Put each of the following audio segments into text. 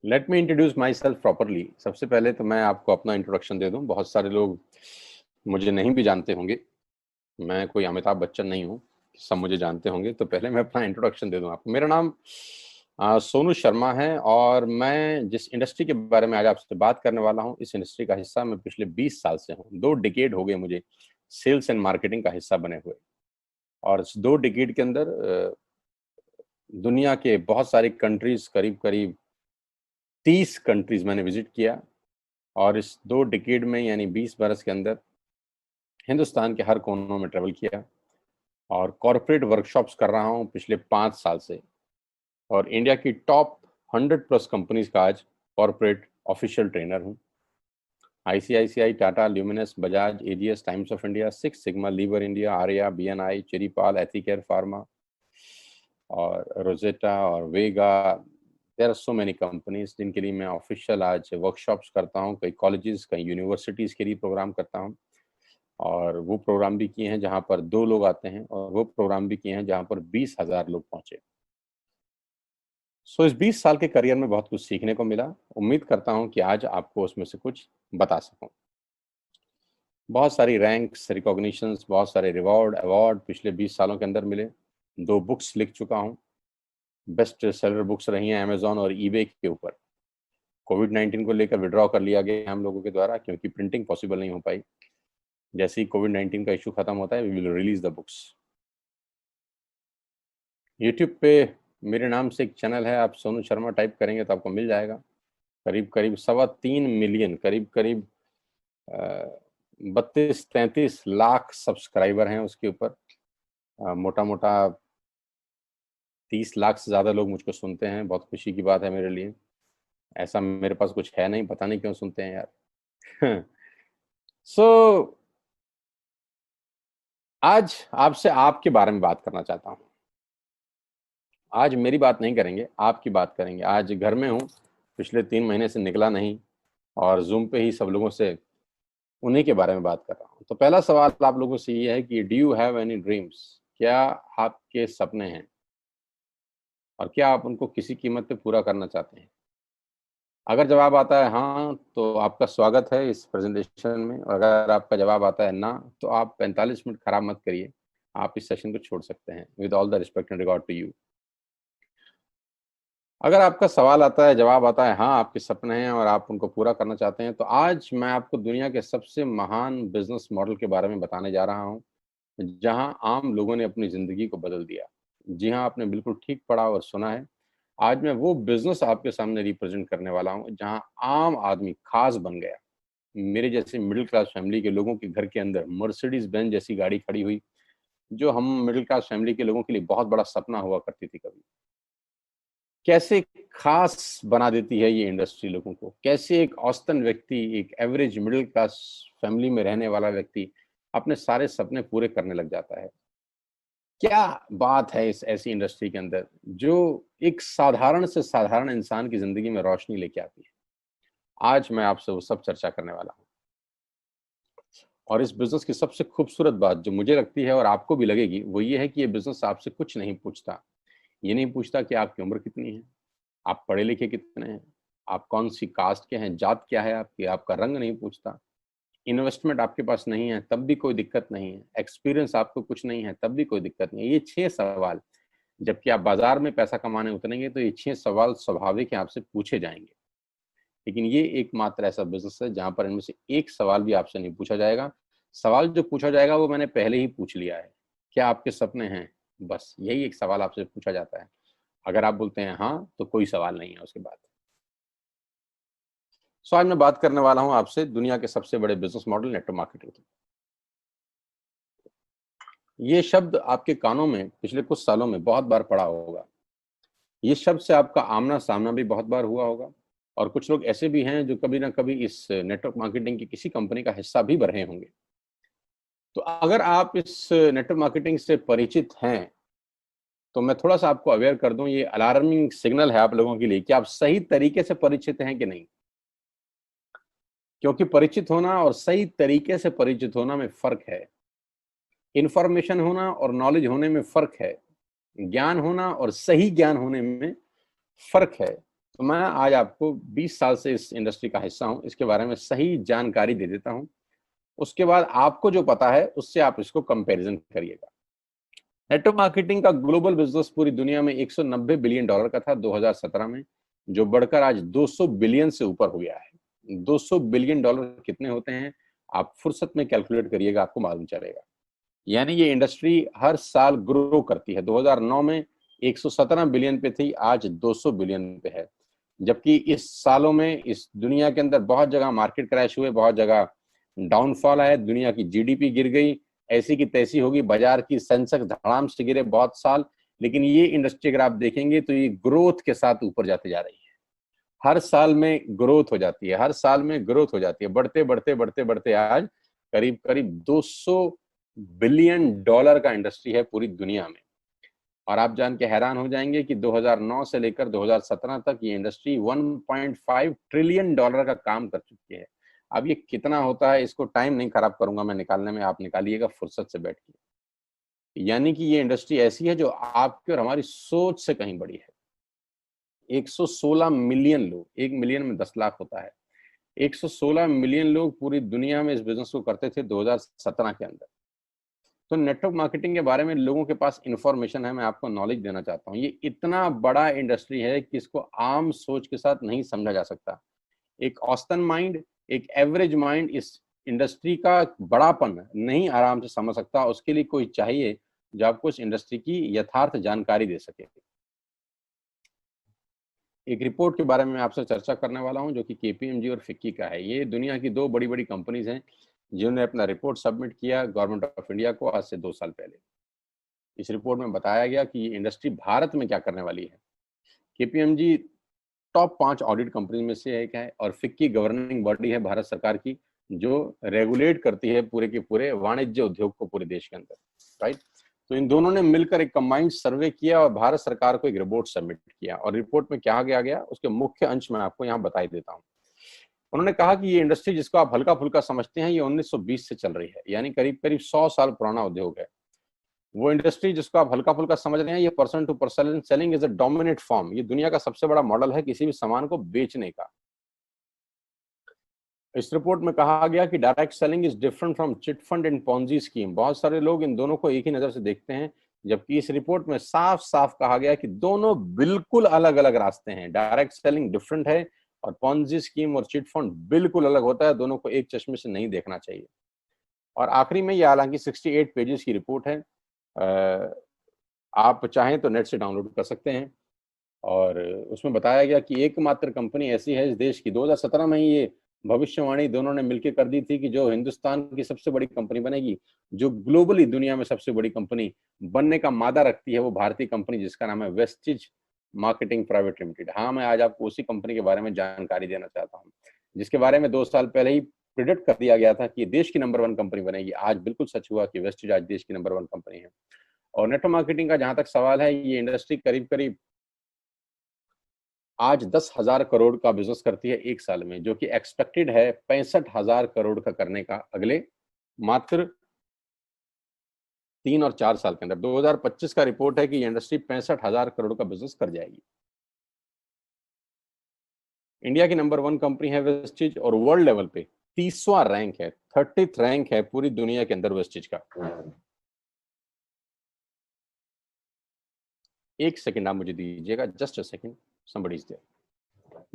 Let me introduce my self properly. सबसे पहले तो मैं आपको अपना इंट्रोडक्शन दे दूं। बहुत सारे लोग मुझे नहीं भी जानते होंगे। मैं कोई अमिताभ बच्चन नहीं हूं, सब मुझे जानते होंगे। तो पहले मैं अपना इंट्रोडक्शन दे दूं आपको। मेरा नाम सोनू शर्मा है और मैं जिस इंडस्ट्री के बारे में आज आपसे बात करने वाला हूं, इस इंडस्ट्री का हिस्सा मैं पिछले 20 साल से हूं। 2 डिकेड हो गए मुझे सेल्स एंड मार्केटिंग का हिस्सा बने हुए। और इस 2 डिकेड के अंदर दुनिया के बहुत सारी कंट्रीज, करीब करीब 30 कंट्रीज मैंने विजिट किया। और इस 2 डिकेड में यानी 20 बरस के अंदर हिंदुस्तान के हर कोनों में ट्रेवल किया और कॉरपोरेट वर्कशॉप्स कर रहा हूं पिछले 5 साल से। और इंडिया की टॉप 100 प्लस कंपनीज का आज कॉरपोरेट ऑफिशियल ट्रेनर हूं। ICICI, Tata, Luminous, Bajaj, AGS, Times of India, six sigma, Lever India, Arya, BNI, चेरीपाल, एथिकेयर फार्मा और रोजेटा और Vega. There are so many companies जिनके लिए मैं ऑफिशियल आज वर्कशॉप्स करता हूं। कई कॉलेजेस, कई यूनिवर्सिटीज के लिए प्रोग्राम करता हूं। और वो प्रोग्राम भी किए हैं जहां पर 2 लोग आते हैं, और वो प्रोग्राम भी किए हैं जहां पर 20,000 लोग पहुंचे। इस 20 साल के करियर में बहुत कुछ सीखने को मिला। उम्मीद करता हूं कि आज आपको उसमें से कुछ बता सकूं। बहुत सारी रैंक्स, रिकॉग्निशंस, बहुत सारे रिवॉर्ड, अवार्ड पिछले 20 सालों के अंदर मिले। 2 बुक्स लिख चुका हूं। बेस्ट सेलर बुक्स रही हैं अमेजॉन और ईबे के ऊपर। कोविड-19 को लेकर विड्रॉ कर लिया गया हम लोगों के द्वारा, क्योंकि प्रिंटिंग पॉसिबल नहीं हो पाई। जैसे ही कोविड-19 का इशू खत्म होता है, we will release the books. YouTube पे मेरे नाम से एक चैनल है, आप सोनू शर्मा टाइप करेंगे तो आपको मिल जाएगा। करीब करीब 3.25 मिलियन, करीब करीब 32-33 लाख सब्सक्राइबर हैं उसके ऊपर। मोटा मोटा 30 लाख से ज़्यादा लोग मुझको सुनते हैं। बहुत खुशी की बात है मेरे लिए। ऐसा मेरे पास कुछ है नहीं, पता नहीं क्यों सुनते हैं यार। सो आज आपसे आपके बारे में बात करना चाहता हूँ। आज मेरी बात नहीं करेंगे, आपकी बात करेंगे। आज घर में हूँ, पिछले 3 महीने से निकला नहीं और जूम पे ही सब लोगों से उन्हीं के बारे में बात कर रहा हूँ। तो पहला सवाल आप लोगों से ये है कि do you have any dreams? क्या आपके सपने हैं और क्या आप उनको किसी कीमत पे पूरा करना चाहते हैं? अगर जवाब आता है हाँ, तो आपका स्वागत है इस प्रेजेंटेशन में। और अगर आपका जवाब आता है ना, तो आप 45 मिनट खराब मत करिए, आप इस सेशन को छोड़ सकते हैं। With all the respect and regard to you. अगर आपका सवाल आता है, जवाब आता है हाँ, आपके सपने हैं और आप उनको पूरा करना चाहते हैं, तो आज मैं आपको दुनिया के सबसे महान बिजनेस मॉडल के बारे में बताने जा रहा हूँ, जहां आम लोगों ने अपनी जिंदगी को बदल दिया। जी हाँ, आपने बिल्कुल ठीक पढ़ा और सुना है। आज मैं वो बिजनेस आपके सामने रिप्रेजेंट करने वाला हूँ जहां आम आदमी खास बन गया। मेरे जैसे मिडिल क्लास फैमिली के लोगों के घर के अंदर मर्सिडीज बेंज जैसी गाड़ी खड़ी हुई, जो हम मिडिल क्लास फैमिली के लोगों के लिए बहुत बड़ा सपना हुआ करती थी कभी। कैसे खास बना देती है ये इंडस्ट्री लोगों को। कैसे एक औसतन व्यक्ति, एक एवरेज मिडिल क्लास फैमिली में रहने वाला व्यक्ति अपने सारे सपने पूरे करने लग जाता है। क्या बात है इस ऐसी इंडस्ट्री के अंदर जो एक साधारण से साधारण इंसान की जिंदगी में रोशनी लेके आती है। आज मैं आपसे वो सब चर्चा करने वाला हूँ। और इस बिजनेस की सबसे खूबसूरत बात जो मुझे लगती है और आपको भी लगेगी, वो ये है कि ये बिजनेस आपसे कुछ नहीं पूछता। ये नहीं पूछता कि आपकी उम्र कितनी है, आप पढ़े लिखे कितने हैं, आप कौन सी कास्ट के हैं, जात क्या है आपकी, आपका रंग नहीं पूछता। इन्वेस्टमेंट आपके पास नहीं है तब भी कोई दिक्कत नहीं है। एक्सपीरियंस आपको कुछ नहीं है तब भी कोई दिक्कत नहीं है। ये 6 सवाल, जबकि आप बाजार में पैसा कमाने उतरेंगे तो ये 6 सवाल स्वाभाविक है आपसे पूछे जाएंगे। लेकिन ये एकमात्र ऐसा बिजनेस है जहां पर इनमें से एक सवाल भी आपसे नहीं पूछा जाएगा। सवाल जो पूछा जाएगा वो मैंने पहले ही पूछ लिया है। क्या आपके सपने हैं? बस यही एक सवाल आपसे पूछा जाता है। अगर आप बोलते हैं हाँ, तो कोई सवाल नहीं है उसके बाद। सो आज मैं बात करने वाला हूं आपसे दुनिया के सबसे बड़े बिजनेस मॉडल नेटवर्क मार्केटिंग की। ये शब्द आपके कानों में पिछले कुछ सालों में बहुत बार पड़ा होगा। ये शब्द से आपका आमना सामना भी बहुत बार हुआ होगा। और कुछ लोग ऐसे भी हैं जो कभी ना कभी इस नेटवर्क मार्केटिंग की किसी कंपनी का हिस्सा भी रहे होंगे। तो अगर आप इस नेटवर्क मार्केटिंग से परिचित हैं, तो मैं थोड़ा सा आपको अवेयर कर दूं, ये अलार्मिंग सिग्नल है आप लोगों के लिए कि आप सही तरीके से परिचित हैं कि नहीं। क्योंकि परिचित होना और सही तरीके से परिचित होना में फर्क है। इंफॉर्मेशन होना और नॉलेज होने में फर्क है। ज्ञान होना और सही ज्ञान होने में फर्क है। तो मैं आज आपको 20 साल से इस इंडस्ट्री का हिस्सा हूं, इसके बारे में सही जानकारी दे देता हूं। उसके बाद आपको जो पता है उससे आप इसको कंपैरिजन करिएगा। नेटवर्क मार्केटिंग का ग्लोबल बिजनेस पूरी दुनिया में 190 बिलियन डॉलर का था 2017 में, जो बढ़कर आज 200 बिलियन से ऊपर हो गया है। 200 बिलियन डॉलर कितने होते हैं, आप फुर्सत में कैलकुलेट करिएगा, आपको मालूम चलेगा। यानी ये इंडस्ट्री हर साल ग्रो करती है। 2009 में 117 बिलियन पे थी, आज 200 बिलियन पे है। जबकि इस सालों में इस दुनिया के अंदर बहुत जगह मार्केट क्रैश हुए, बहुत जगह डाउनफॉल आया, दुनिया की जीडीपी गिर गई, ऐसी की तैसी होगी, बाजार की सेंसेक्स धड़ाम से गिरे बहुत साल। लेकिन ये इंडस्ट्री अगर आप देखेंगे तो ये ग्रोथ के साथ ऊपर जाते जा रही है। हर साल में ग्रोथ हो जाती है, हर साल में ग्रोथ हो जाती है, बढ़ते बढ़ते बढ़ते बढ़ते आज करीब करीब 200 बिलियन डॉलर का इंडस्ट्री है पूरी दुनिया में। और आप जान के हैरान हो जाएंगे कि 2009 से लेकर 2017 तक ये इंडस्ट्री 1.5 ट्रिलियन डॉलर का काम कर चुकी है। अब ये कितना होता है, इसको टाइम नहीं खराब करूंगा मैं निकालने में, आप निकालिएगा फुर्सत से बैठ के। यानी कि ये इंडस्ट्री ऐसी है जो आपकी और हमारी सोच से कहीं बड़ी है। 116 मिलियन लोग, 1 मिलियन में 10 लाख होता है, 116 मिलियन लोग पूरी दुनिया में इस बिजनेस को करते थे 2017 के अंदर। तो नेटवर्क मार्केटिंग के बारे में लोगों के पास इंफॉर्मेशन है, मैं आपको नॉलेज देना चाहता हूँ। ये इतना बड़ा इंडस्ट्री है कि इसको आम सोच के साथ नहीं समझा जा सकता। एक औसतन माइंड, एक एवरेज माइंड इस इंडस्ट्री का बड़ापन नहीं आराम से समझ सकता। उसके लिए कोई चाहिए जो आपको इस इंडस्ट्री की यथार्थ जानकारी दे सके। एक रिपोर्ट के बारे में मैं आपसे चर्चा करने वाला हूं जो कि केपीएमजी और फिक्की का है। ये दुनिया की दो बड़ी बड़ी कंपनीज हैं जिन्होंने अपना रिपोर्ट सबमिट किया गवर्नमेंट ऑफ इंडिया को आज से 2 साल पहले। इस रिपोर्ट में बताया गया कि ये इंडस्ट्री भारत में क्या करने वाली है। केपीएमजी टॉप 5 ऑडिट कंपनी में से एक है और फिक्की गवर्निंग बॉडी है भारत सरकार की, जो रेगुलेट करती है पूरे के पूरे वाणिज्य उद्योग को पूरे देश के अंदर, राइट। तो इन दोनों ने मिलकर एक कंबाइंड सर्वे किया और भारत सरकार को एक रिपोर्ट सबमिट किया। और रिपोर्ट में क्या गया उसके मुख्य अंश में आपको यहाँ बताई देता हूँ। उन्होंने कहा कि ये इंडस्ट्री जिसको आप हल्का फुल्का समझते हैं, ये 1920 से चल रही है, यानी करीब करीब 100 साल पुराना उद्योग है। वो इंडस्ट्री जिसको आप हल्का फुल्का समझ रहे हैं, ये person to person selling is a dominate form, ये दुनिया का सबसे बड़ा मॉडल है किसी भी सामान को बेचने का। इस रिपोर्ट में कहा गया कि direct selling is different from chit fund and Ponzi scheme. बहुत सारे लोग इन दोनों को एक ही नजर से देखते हैं, जबकि इस रिपोर्ट में साफ साफ कहा गया कि दोनों बिल्कुल अलग अलग रास्ते हैं। डायरेक्ट सेलिंग डिफरेंट है और पॉन्जी स्कीम और चिट फंड बिल्कुल अलग होता है। दोनों को एक चश्मे से नहीं देखना चाहिए। और आखिरी में ये हालांकि 68 पेजेस की रिपोर्ट है, आप चाहें तो नेट से डाउनलोड कर सकते हैं। और उसमें बताया गया कि एकमात्र कंपनी ऐसी है इस देश की, 2017 में ही ये भविष्यवाणी दोनों ने मिलकर कर दी थी कि जो हिंदुस्तान की सबसे बड़ी कंपनी बनेगी, जो ग्लोबली दुनिया में सबसे बड़ी कंपनी बनने का मादा रखती है, वो भारतीय कंपनी जिसका नाम है वेस्टिज मार्केटिंग प्राइवेट लिमिटेड। हाँ, मैं आज आपको उसी कंपनी के बारे में जानकारी देना चाहता हूँ, जिसके बारे में 2 साल पहले ही प्रिडिक्ट कर दिया गया था कि ये देश की नंबर 1 कंपनी बनेगी। आज बिल्कुल सच हुआ कि वेस्टिज आज देश की नंबर 1 कंपनी है। और नेटवर्क मार्केटिंग का जहां तक सवाल है, ये इंडस्ट्री करीब करीब आज 10,000 करोड़ का बिजनेस करती है एक साल में, जो कि एक्सपेक्टेड है 65,000 करोड़ का करने का अगले मात्र 3 और 4 साल के अंदर। 2025 का रिपोर्ट है कि ये इंडस्ट्री 65,000 करोड़ का बिजनेस कर जाएगी। इंडिया की नंबर 1 कंपनी है वेस्टिज और वर्ल्ड लेवल पे 30वां रैंक है, 30th रैंक है पूरी दुनिया के अंदर वेस्टिज का। एक सेकंड आप मुझे दीजिएगा, just a second, somebody is there,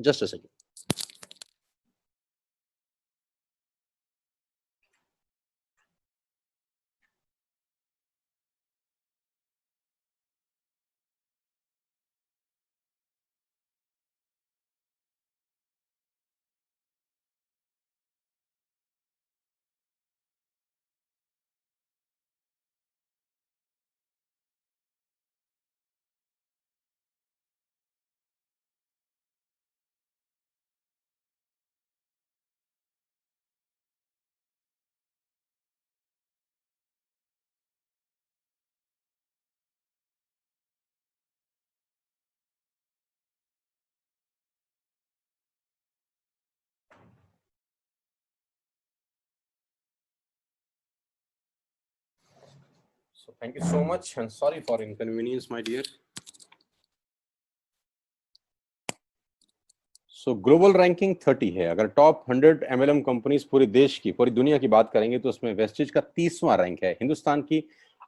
just a second. So thank you so much and sorry for inconvenience, my dear. So global ranking 30 है। अगर टॉप 100 एमएलएम कंपनीज पूरे देश की, पूरी दुनिया की बात करेंगे तो उसमें वेस्टिज का 30वां रैंक है। हिंदुस्तान की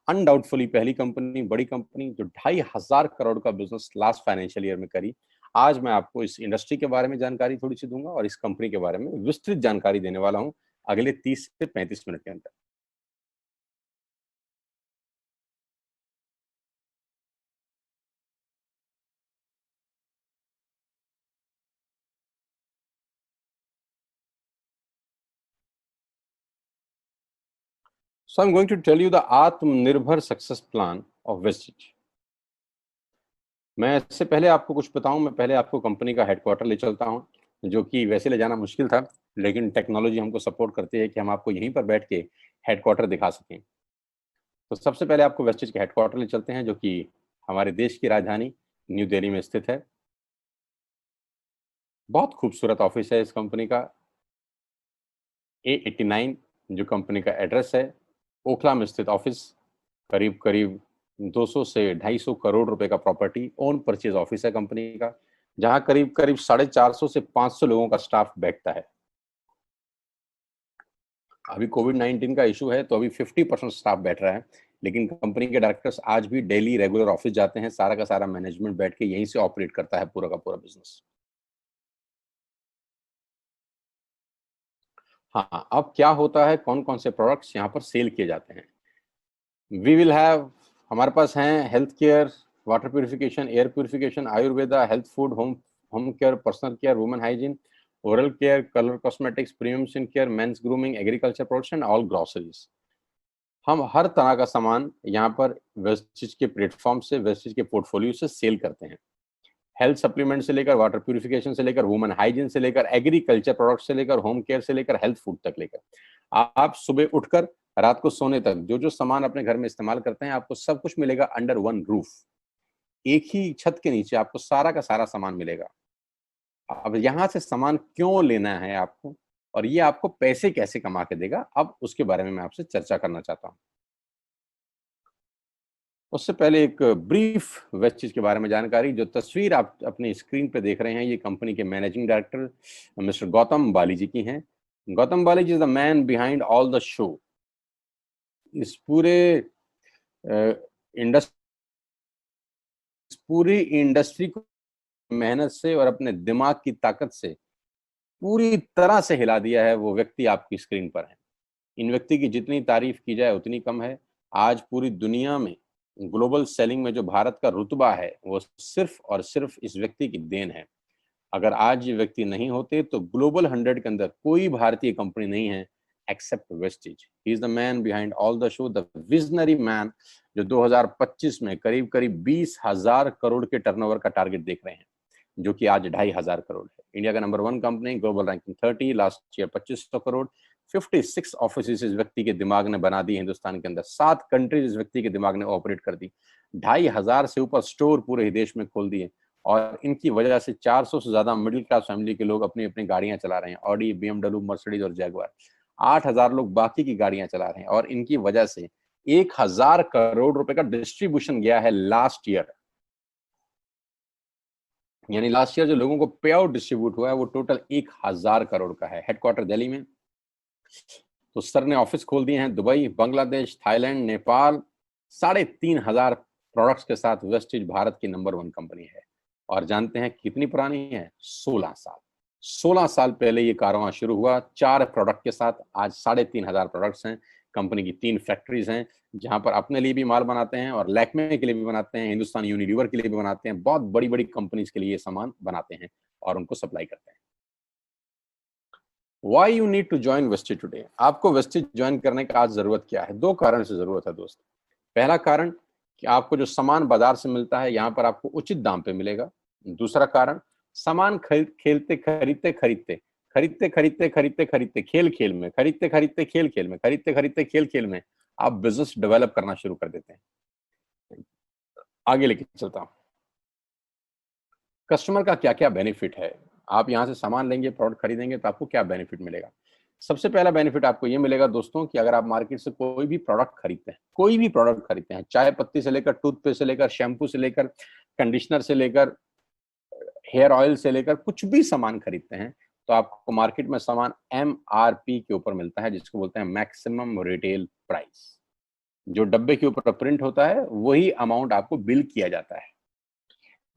अनडाउटफुली पहली कंपनी, बड़ी कंपनी जो 2,500 करोड़ का बिजनेस लास्ट फाइनेंशियल ईयर में करी। आज मैं आपको इस इंडस्ट्री के बारे में जानकारी थोड़ी सी दूंगा और इस कंपनी के बारे में विस्तृत जानकारी देने वाला हूं अगले 30 से 35 मिनट के अंदर। So I'm going to tell you the आत्मनिर्भर सक्सेस प्लान ऑफ वेस्टिज। मैं इससे पहले आपको कुछ बताऊं, मैं पहले आपको कंपनी का हेडक्वार्टर ले चलता हूं, जो कि वैसे ले जाना मुश्किल था, लेकिन टेक्नोलॉजी हमको सपोर्ट करती है कि हम आपको यहीं पर बैठ के हेडक्वार्टर दिखा सकें। तो सबसे पहले आपको वेस्टिज के हेडक्वार्टर ले चलते हैं, जो कि हमारे देश की राजधानी न्यू दिल्ली में स्थित है। बहुत खूबसूरत ऑफिस है इस कंपनी का। A89 जो कंपनी का एड्रेस है, ओखला में स्थित ऑफिस। करीब करीब 200 से 250 करोड़ रुपए का प्रॉपर्टी ओन परचेज ऑफिस है कंपनी का, जहां करीब करीब 450 से 500 लोगों का स्टाफ बैठता है। अभी कोविड-19 का इशू है तो अभी 50% स्टाफ बैठ रहा है, लेकिन कंपनी के डायरेक्टर्स आज भी डेली रेगुलर ऑफिस जाते हैं। सारा का सारा मैनेजमेंट बैठ के यहीं से ऑपरेट करता है पूरा का पूरा बिजनेस। हाँ, अब क्या होता है, कौन कौन से प्रोडक्ट्स यहाँ पर सेल किए जाते हैं। वी विल हैव, हमारे पास हैं health care, water purification, air purification, Ayurveda, health food, home home care, personal care, women hygiene, oral care, colour cosmetics, premium skin care, mains grooming, agriculture products and all groceries. हम हर तरह का सामान यहाँ पर Vestige के platform से, Vestige के portfolio से सेल करते हैं। हेल्थ सप्लीमेंट से लेकर, वाटर प्यूरिफिकेशन से लेकर, वुमेन हाइजीन से लेकर, एग्रीकल्चर प्रोडक्ट से लेकर, होम केयर से लेकर, हेल्थ फूड तक लेकर, आप सुबह उठकर रात को सोने तक जो जो सामान अपने घर में इस्तेमाल करते हैं, आपको सब कुछ मिलेगा अंडर वन रूफ। एक ही छत के नीचे आपको सारा का सारा सामान मिलेगा। अब यहाँ से सामान क्यों लेना है आपको, और ये आपको पैसे कैसे कमा के देगा, अब उसके बारे में मैं आपसे चर्चा करना चाहता हूँ। उससे पहले एक ब्रीफ वेस्टिज के बारे में जानकारी। जो तस्वीर आप अपनी स्क्रीन पे देख रहे हैं, ये कंपनी के managing director mister Gautam Bali ji की हैं। Gautam Bali ji is the man behind all the show. इस पूरे इंडस्ट्री, पूरी इंडस्ट्री को मेहनत से और अपने दिमाग की ताकत से पूरी तरह से हिला दिया है, वो व्यक्ति आपकी स्क्रीन पर है। इन व्यक्ति की जितनी तारीफ की जाए उतनी कम है। आज पूरी दुनिया में ग्लोबल सेलिंग में जो भारत का रुतबा है, वो सिर्फ और सिर्फ इस व्यक्ति की देन है। अगर आज ये व्यक्ति नहीं होते तो ग्लोबल 100 के अंदर कोई भारतीय कंपनी नहीं है except Vestige. He is the man behind all the show, the visionary man, जो 2025 में करीब करीब 20,000 करोड़ के टर्नओवर का टारगेट देख रहे हैं, जो कि आज 2,500 करोड़ है। इंडिया का number 1 company, global ranking 30, last year 2500 crore. 56 office इस व्यक्ति के दिमाग ने बना दी हिंदुस्तान के अंदर। 7 कंट्रीज इस व्यक्ति के दिमाग ने ऑपरेट कर दी। 2,500 से ऊपर स्टोर पूरे ही देश में खोल दिए, और इनकी वजह से 400 से ज्यादा मिडिल क्लास फैमिली के लोग अपनी अपनी गाड़ियां चला रहे हैं, ऑडी, BMW, मर्सिडीज और जैगुआर। 8,000 लोग बाकी की गाड़ियां चला रहे हैं, और इनकी वजह से 1,000 करोड़ रुपए का डिस्ट्रीब्यूशन गया है लास्ट ईयर। यानी लास्ट ईयर जो लोगों को पे आउट डिस्ट्रीब्यूट हुआ है, वो टोटल 1,000 करोड़ का है। हेडक्वार्टर दिल्ली में। तो सर ने ऑफिस खोल दिए हैं Dubai, Bangladesh, Thailand, Nepal. 3,500 products के साथ वेस्टिज भारत की नंबर 1 कंपनी है। और जानते हैं कितनी पुरानी है? 16 साल। 16 साल पहले ये कारवां शुरू हुआ 4 प्रोडक्ट के साथ। आज 3,500 प्रोडक्ट्स हैं। कंपनी की 3 फैक्ट्रीज हैं, जहां पर अपने लिए भी माल बनाते हैं और लैक्मे के लिए भी बनाते हैं, हिंदुस्तान यूनिलीवर के लिए भी बनाते हैं। बहुत बड़ी बड़ी कंपनीज के लिए ये सामान बनाते हैं और उनको सप्लाई करते हैं। Why you need to join Vestige today? आपको वेस्टिज ज्वाइन करने का आज जरूरत क्या है? 2 कारण से जरूरत है दोस्त। पहला कारण कि आपको जो सामान बाजार से मिलता है, यहाँ पर आपको उचित दाम पे मिलेगा। दूसरा कारण, सामान खरीदते खरीदते खरीदते खरीदते खरीदते खरीदते खरीदते खेल खेल में, खरीदते खरीदते खेल खेल में, खरीदते खरीदते खेल खेल में आप बिजनेस डेवलप करना शुरू कर देते हैं। आगे लेके चलता हूँ। कस्टमर का क्या क्या बेनिफिट है? आप यहाँ से सामान लेंगे, प्रोडक्ट खरीदेंगे, तो आपको क्या बेनिफिट मिलेगा? सबसे पहला बेनिफिट आपको ये मिलेगा दोस्तों कि अगर आप मार्केट से कोई भी प्रोडक्ट खरीदते हैं, कोई भी प्रोडक्ट खरीदते हैं, चाय पत्ती से लेकर, टूथपेस्ट से लेकर, शैम्पू से लेकर, कंडीशनर से लेकर, हेयर ऑयल से लेकर कुछ भी सामान खरीदते हैं तो आपको मार्केट में सामान MRP के ऊपर मिलता है, जिसको बोलते हैं मैक्सिमम रिटेल प्राइस। जो डब्बे के ऊपर प्रिंट होता है वही अमाउंट आपको बिल किया जाता है।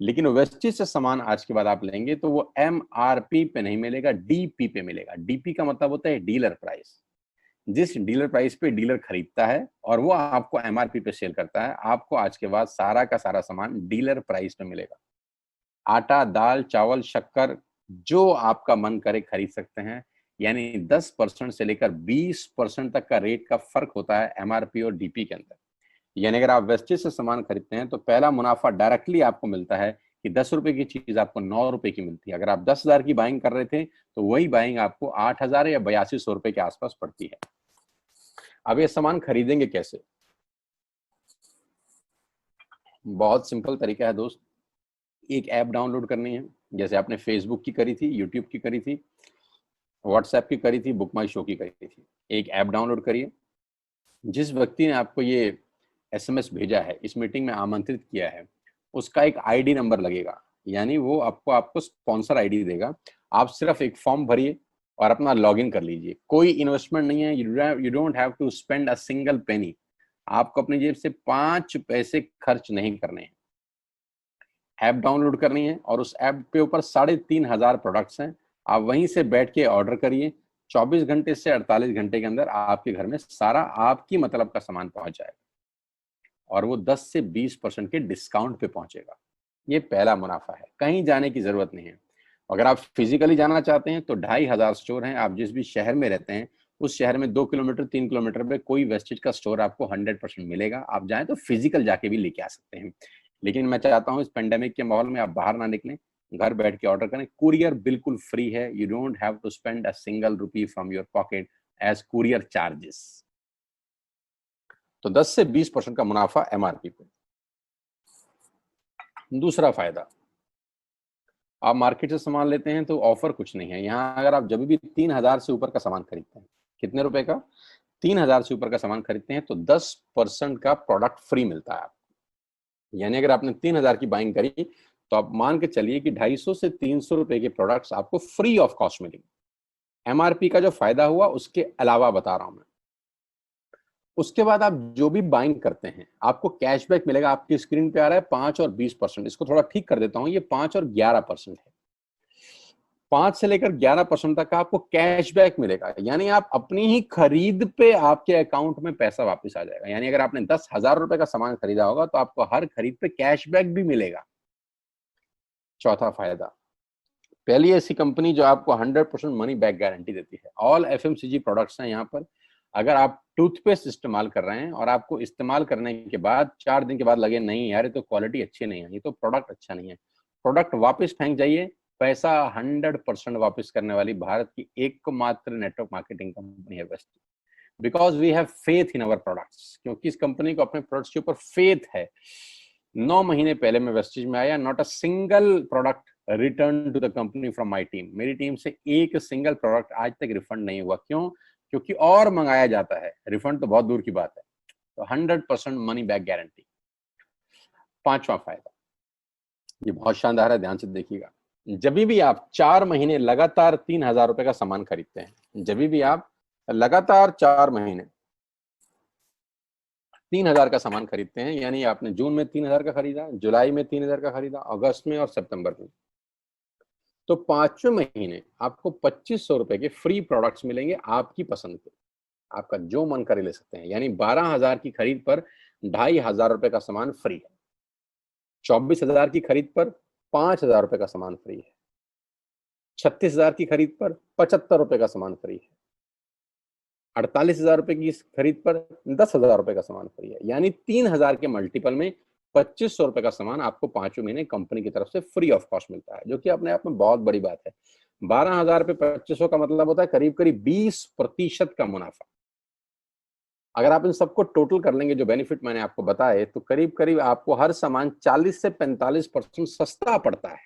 लेकिन वेस्टेज से सामान आज के बाद आप लेंगे तो वो MRP पे नहीं मिलेगा, DP पे मिलेगा। DP का मतलब होता है डीलर प्राइस। जिस डीलर प्राइस पे डीलर खरीदता है और वो आपको MRP पे सेल करता है, आपको आज के बाद सारा का सारा सामान डीलर प्राइस पे मिलेगा। आटा, दाल, चावल, शक्कर जो आपका मन करे खरीद सकते हैं। यानी 10% से लेकर 20% तक का रेट का फर्क होता है MRP और DP के अंदर। यानी अगर आप वेस्टेज से सामान खरीदते हैं तो पहला मुनाफा डायरेक्टली आपको मिलता है कि 10 रुपए की चीज आपको 9 रुपए की मिलती है। अगर आप 10,000 की बाइंग कर रहे थे तो वही बाइंग आपको 8,000 या 8200 रुपए के आसपास पड़ती है। अब ये सामान खरीदेंगे कैसे? बहुत सिंपल तरीका है दोस्त। एक ऐप डाउनलोड करनी है, जैसे आपने फेसबुक की करी थी, यूट्यूब की करी थी, व्हाट्सएप की करी थी, बुक माई शो की करी थी। एक ऐप डाउनलोड करिए। जिस व्यक्ति ने आपको ये SMS भेजा है, इस मीटिंग में आमंत्रित किया है, उसका एक ID नंबर लगेगा। यानी वो आपको स्पॉन्सर ID देगा। आप सिर्फ एक फॉर्म भरिए और अपना लॉगिन कर लीजिए। कोई इन्वेस्टमेंट नहीं है, you don't have to spend a single penny. आपको अपनी जेब से 5 पैसे खर्च नहीं करने हैं। ऐप डाउनलोड करनी है और उस ऐप पे ऊपर 3,500 प्रोडक्ट्स हैं। आप वहीं से बैठ के ऑर्डर करिए। 24 घंटे से 48 घंटे के अंदर आपके घर में सारा आपकी मतलब का सामान पहुंच जाएगा और वो 10 से 20% के डिस्काउंट पे पहुंचेगा। ये पहला मुनाफा है, कहीं जाने की जरूरत नहीं है। अगर आप फिजिकली जाना चाहते हैं तो 2,500 स्टोर हैं। आप जिस भी शहर में रहते हैं उस शहर में 2 किलोमीटर 3 किलोमीटर पे कोई वेस्टेज का स्टोर आपको 100% मिलेगा। आप जाएं तो फिजिकल जाके भी लेके आ सकते हैं। लेकिन मैं चाहता हूं इस पेंडेमिक के माहौल में आप बाहर ना निकलें, घर बैठ के ऑर्डर करें। कुरियर बिल्कुल फ्री है। You don't have to spend a single rupee from your pocket as courier charges. तो 10 से 20% का मुनाफा MRP पे। दूसरा फायदा, आप मार्केट से सामान लेते हैं तो ऑफर कुछ नहीं है यहाँ। अगर आप जब भी 3,000 से ऊपर का सामान खरीदते हैं, कितने रुपए का? 3,000 से ऊपर का सामान खरीदते हैं तो 10% का प्रोडक्ट फ्री मिलता है आपको। यानी अगर आपने 3,000 की बाइंग करी तो आप मान के चलिए कि 250 से 300 रुपए के प्रोडक्ट्स आपको फ्री ऑफ कॉस्ट मिलेंगे। MRP का जो फायदा हुआ उसके अलावा बता रहा हूं मैं। उसके बाद आप जो भी बाइंग करते हैं आपको कैशबैक मिलेगा। आपकी स्क्रीन पे आ रहा है 5 और 20%। इसको थोड़ा ठीक कर देता हूं, ये 5 और 11% है। 5 से लेकर 11% तक का आपको कैशबैक मिलेगा। यानी आप अपनी ही खरीद पे आपके अकाउंट में पैसा वापस आ जाएगा। यानी अगर आपने 10,000 रुपए का सामान खरीदा होगा तो आपको हर खरीद पे कैशबैक भी मिलेगा। चौथा फायदा, पहली ऐसी कंपनी जो आपको 100% मनी बैक गारंटी देती है। ऑल FMCG प्रोडक्ट्स हैं यहाँ पर। अगर आप टूथपेस्ट इस्तेमाल कर रहे हैं और आपको इस्तेमाल करने के बाद 4 दिन के बाद लगे नहीं यार ये तो क्वालिटी अच्छी नहीं है, ये तो प्रोडक्ट अच्छा नहीं है, प्रोडक्ट वापस फेंक जाइए। पैसा 100% वापस करने वाली भारत की एकमात्र नेटवर्क मार्केटिंग कंपनी है Vestige. Because we have faith in our products. क्योंकि इस कंपनी को अपने प्रोडक्ट्स के ऊपर फेथ है। 9 महीने पहले मैं वेस्टेज में आया, not a single product return to the company from my team. मेरी टीम से एक सिंगल प्रोडक्ट आज तक रिफंड नहीं हुआ। क्यों? क्योंकि और मंगाया जाता है, रिफंड तो बहुत दूर की बात है। तो 100% मनी बैक गारंटी। पांचवा फायदा, ये बहुत शानदार है, ध्यान से देखिएगा। जब भी आप 4 महीने लगातार 3,000 रुपए का सामान खरीदते हैं, जब भी आप लगातार 4 महीने 3,000 का सामान खरीदते हैं, यानी आपने जून में 3,000 का खरीदा, जुलाई में 3,000 का खरीदा, अगस्त में और सितंबर में, तो 5वें महीने आपको 2,500 रुपए के फ्री प्रोडक्ट्स मिलेंगे आपकी पसंद के। आपका जो मन करे ले सकते हैं। यानी 12,000 की खरीद पर 2,500 रुपए का सामान फ्री है। 24,000 की खरीद पर 5,000 रुपए का सामान फ्री है। 36,000 की खरीद पर 75 रुपए का सामान फ्री है। 48,000 रुपए की खरीद पर 10,000 रुपए का सामान फ्री है। यानी 3,000 के मल्टीपल में 2,500 रुपए का सामान आपको 5वें महीने कंपनी की तरफ से फ्री ऑफ कॉस्ट मिलता है, जो कि अपने आप में बहुत बड़ी बात है। 12,000 पे 2,500 का मतलब होता है करीब करीब 20% का मुनाफा। अगर आप इन सबको टोटल कर लेंगे जो बेनिफिट मैंने आपको बताए, तो करीब करीब आपको हर सामान 40 से 45% सस्ता पड़ता है।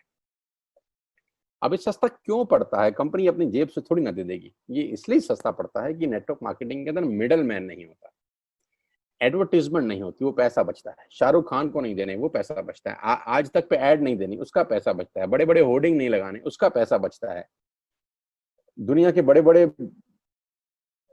अब ये सस्ता क्यों पड़ता है? कंपनी अपनी जेब से थोड़ी ना दे देगी। ये इसलिए सस्ता पड़ता है कि नेटवर्क मार्केटिंग के अंदर मिडल मैन नहीं होता। एडवर्टीजमेंट नहीं होती, वो पैसा बचता है। शाहरुख खान को नहीं देने, वो पैसा बचता है। आज तक पे ऐड नहीं देनी, उसका पैसा बचता है। बड़े बड़े होर्डिंग नहीं लगाने, उसका पैसा बचता है। दुनिया के बड़े बड़े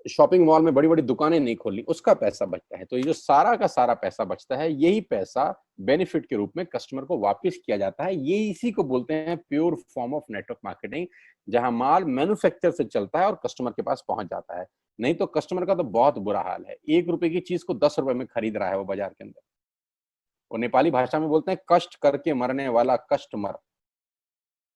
शॉपिंग मॉल में बड़ी बड़ी दुकानें नहीं खोलनी, उसका पैसा बचता है। तो ये जो सारा का सारा पैसा बचता है, यही पैसा बेनिफिट के रूप में कस्टमर को वापस किया जाता है। ये इसी को बोलते हैं pure form of network marketing, जहां माल मैन्युफैक्चर से चलता है और कस्टमर के पास पहुंच जाता है। नहीं तो कस्टमर का तो बहुत बुरा हाल है, 1 रुपए की चीज को 10 रुपए में खरीद रहा है वो बाजार के अंदर। और नेपाली भाषा में बोलते हैं कष्ट करके मरने वाला कस्टमर।